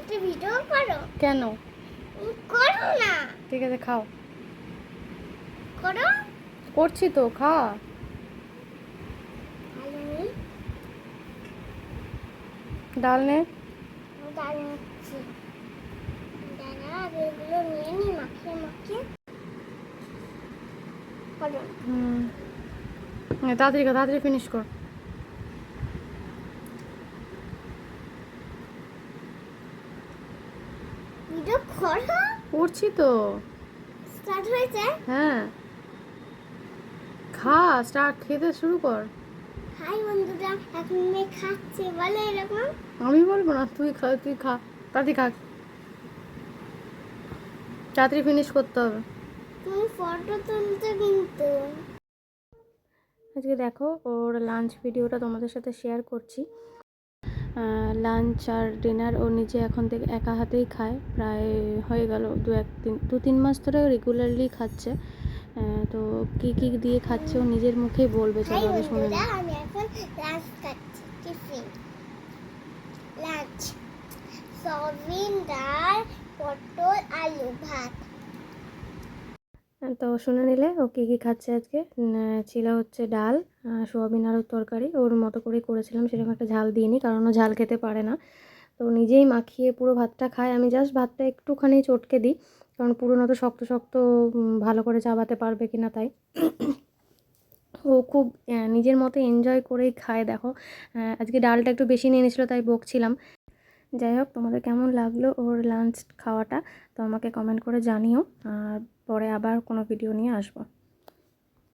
একটা ভিডিও করো। কেন? করো না। ঠিক আছে, খাও। করো। করছি তো, খা। ভালো নেই। ডাল নে। ডাল নিচ্ছি। দাঁড়া, আগে এগুলো নিয়ে নি, মাখিয়ে মাখিয়ে করো। তাড়াতাড়ি খা, তাড়াতাড়ি ফিনিশ কর। ভিডিও করো। করছি তো। স্টার্ট হয়েছে? হ্যাঁ, খা, স্টার্ট, খেতে শুরু কর। হাই বন্ধুরা, এখন মেয়ে খাচ্ছে, বলে এরকম। আমি বলবো না, তুই খা, তুই খা, তাড়াতাড়ি খা, তাড়াতাড়ি ফিনিশ করতে হবে। তুমি ফটো তুলছো কিন্তু। আজকে দেখো ওর লাঞ্চ ভিডিওটা তোমাদের সাথে শেয়ার করছি। লাঞ্চ আর ডিনার ও নিজে এখন থেকে একা হাতেই খায়, প্রায় হয়ে গেল 2-3 মাস ধরে রেগুলারলি খাচ্ছে। তো কী কী দিয়ে খাচ্ছে ও নিজের মুখেই বলবে, হাই চলো আগে শুনে বন্ধুরা, নিই। আমি এখন লাঞ্চ খাচ্ছি, টিফিন লাঞ্চ, সয়াবিন, ডাল, পটল, আলু, ভাত। তো শুনে নিলে ও কী কী খাচ্ছে আজকে। ছিল হচ্ছে ডাল, সোয়াবিন আলুর তরকারি, ওর মতো করেই করেছিলাম, সেরকম একটা ঝাল দিইনি কারণ ও ঝাল খেতে পারে না। তো নিজেই মাখিয়ে পুরো ভাতটা খায়, আমি জাস্ট ভাতটা একটুখানি চটকে দিই, কারণ পুরনো তো শক্ত শক্ত, ভালো করে চাবাতে পারবে কি না তাই। ও খুব নিজের মতো এনজয় করেই খায় দেখো। আজকে ডালটা একটু বেশি নিয়ে নিয়েছিলো তাই বকছিলাম। যাই হোক, তোমাদের কেমন লাগলো ওর লাঞ্চ খাওয়াটা তো আমাকে কমেন্ট করে জানিও, আর পরে আবার কোনো ভিডিও নিয়ে আসবো।